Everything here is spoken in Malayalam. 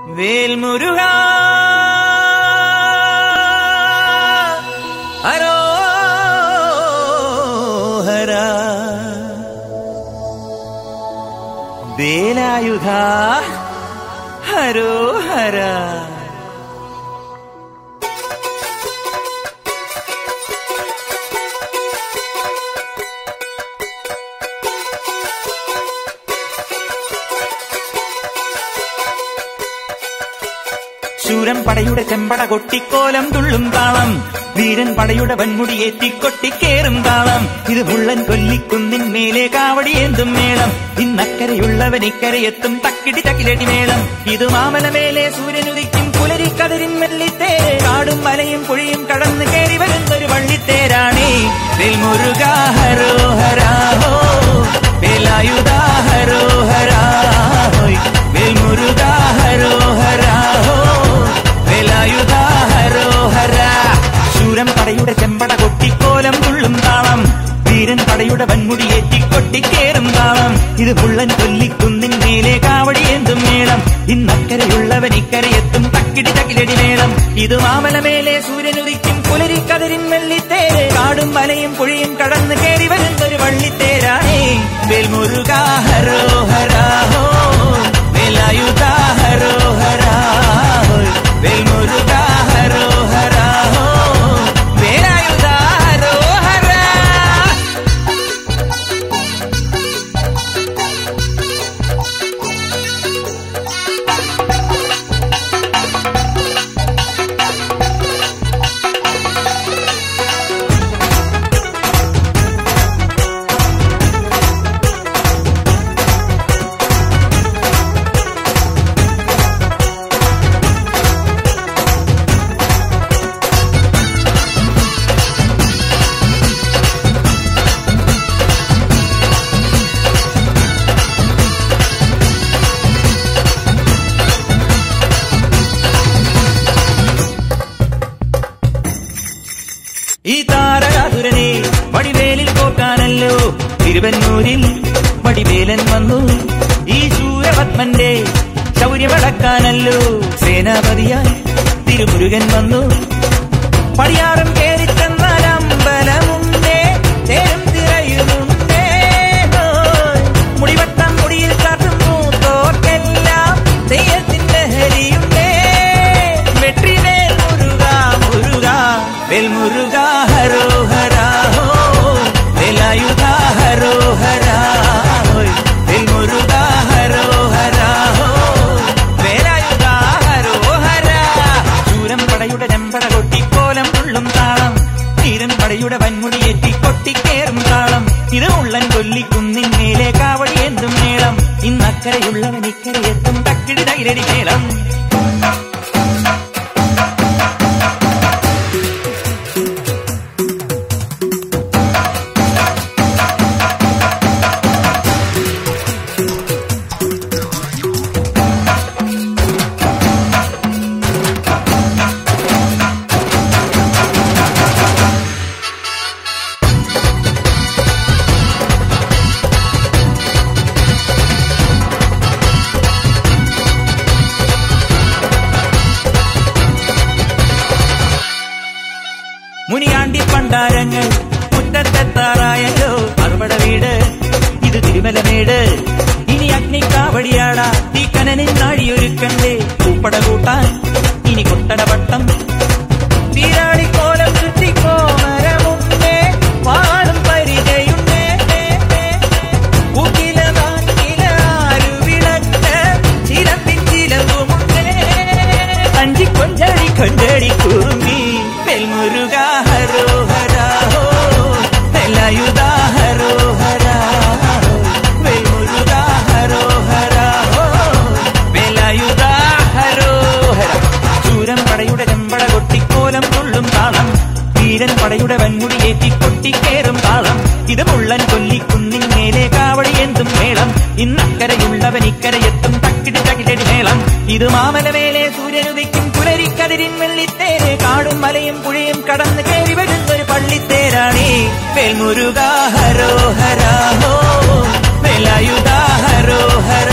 വേൽമുരുകാ ഹരോഹരാ വേലായുധാ ഹരോഹരാ. ശൂരൻ പടയുടെ ചെമ്പട കൊട്ടിക്കോലം തുള്ളും താളം, വീരൻ പടയുടെ വൻമുടിയേറ്റിക്കൊട്ടിക്കേറും താളം. ഇത് മുള്ളൻ കൊല്ലിക്കുന്നിൻ മേലെ കാവടിയേന്തും മേളം. ഇന്നക്കരയുള്ളവൻ ഇക്കരയെത്തും തക്കിടി തക്കിലടി മേളം. ഇത് മാമലമേലെ സൂര്യനുദിക്കും പുലരിക്കതിരിൻ മെല്ലിത്തേര്. കാടും മലയും പുഴയും കടന്ന് കയറി വരുന്നൊരു വള്ളിത്തേരാണേ. വേൽമുരുകാ ഹരോഹരാ ഹോ, വേലായുധാ ഹരോഹരാ ഹോയ്. വേൽമുരുകാ ഹരോഹരാ ഹോ, വേലായുധാ ഹരോഹരാ. ശൂരൻ പടയുടെ ചെമ്പട കൊട്ടിക്കോലം തുള്ളും താളം, വീരൻ പടയുടെ വൻമുടിയേറ്റിക്കൊട്ടിക്കേറും താളം. ഇത് മുള്ളൻ കൊല്ലിക്കുന്നിൻ മേലെ കാവടിയേന്തും മേളം. ഇന്നക്കരയുള്ളവൻ ഇക്കരയെത്തും തക്കിടി തകിലടി മേളം. ഇത് മാമലമേലെ സൂര്യനുദിക്കും പുലരിക്കതിരിൻ മെല്ലിത്തേര്. കാടും മലയും പുഴയും കടന്ന് കയറി വരുന്നൊരു വള്ളിത്തേരാണേ. വേൽമുരുകാ ഹരോഹരാ ഹോ, വേലായുധാ ഹരോഹരാ ഹോയ്. വേൽമുരുകാ ഹരോഹരാ ഹോ, വേലായുധാ ഹരോഹരാ. ഈ താരകാതുരനെ വടിവേലിൽ പോക്കാനല്ലോ തിരുവന്നൂരിൽ വടിവേലൻ വന്നു. ഈ ശൂരപത്മന്റെ ശൗര്യമടക്കാനല്ലോ സേനാപതിയായി തിരുമുരുകൻ വന്നു. പടിയാറും കേറിച്ചെന്നാൽ അമ്പലമുണ്ടേ, തേരും തിരയുമുണ്ടേ. മുടിവട്ടം മുടിയിൽ കാട്ടുന്നു തോർക്കെല്ലാം തെയ്യത്തിന്റെ ഹരിയുണ്ടേ. വെട്രിവേൽ മുരുകാ മുരുകാ, വേൽമുരുകാ ഹരോഹരാ ഹോ, വേലായുധാ ഹരോഹരാ ഹോയ്. വേൽമുരുകാ ഹരോഹരാ ഹോ, വേലായുധാ ഹരോഹരാ. ശൂരൻ പടയുടെ ചെമ്പട കൊട്ടിക്കോലം തുള്ളും താളം, വീരൻ പടയുടെ വൻമുടിയേറ്റിക്കൊട്ടിക്കേറും താളം. ഇത് ഉള്ളൻ കൊല്ലിക്കുന്നിൻ മേലെ കാവടിയേന്തും മേളം. ഇന്നക്കരയുള്ളവൻ ഇക്കരയെത്തും തക്കിടി തകിലടി മേളം. മുനിയാണ്ടി പണ്ടാരങ്ങൾ മുറ്റത്തെത്താറായല്ലോ അറുപട വീട്. ഇത് തിരുമലമേട്. ഇനി അഗ്നിക്കാവടിയാടാ തീക്കനനിൻ നാഴിയൊരുക്കണ്ടേ. പൂപ്പട കൂട്ടാൻ ഇനി കൊട്ടടപട്ടം. തീരാളിക്കോലം ചുറ്റിക്കോമരമുണ്ടേ, വാളും പരിചയുണ്ടേ. ൂക്കിലാരുവിളക്ക് ചിലമ്പിൻ ചിലവുമുണ്ടേ. കഞ്ചി കൊഞ്ചടി കൊഞ്ചടി കുറുമ്പി. വേൽമുരുകാ ഹരോഹരാ ഹോ, വേലായുധാ ഹരോഹരാ ഹോ. വേൽമുരുകാ ഹരോഹരാ ഹോ, വേലായുധാ ഹരോഹരാ. ശൂരൻ പടയുടെ ചെമ്പട കൊട്ടിക്കോലം തുള്ളും താളം, വീരൻ പടയുടെ വൻമുടിയേറ്റിക്കൊട്ടിക്കേറും താളം. ഇത് മുള്ളൻ കൊല്ലിക്കുന്നിൻ മേലെ കാവടിയേന്തും മേളം. ഇന്നക്കരയുള്ളവൻ ഇക്കരയെത്തും തക്കിടി തകിലടി മേളം. ഇത് മാമലമേലെ സൂര്യനുദിക്കും പുലരിക്കതിരിൻ വെള്ളിത്തേര്. കാടും മലയും പുഴയും കടന്ന് കയറി വരുന്നൊരു പള്ളിത്തേരാണേ. വേൽമുരുകാ ഹരോഹരാ ഹോ, വേലായുധാ ഹരോഹരാ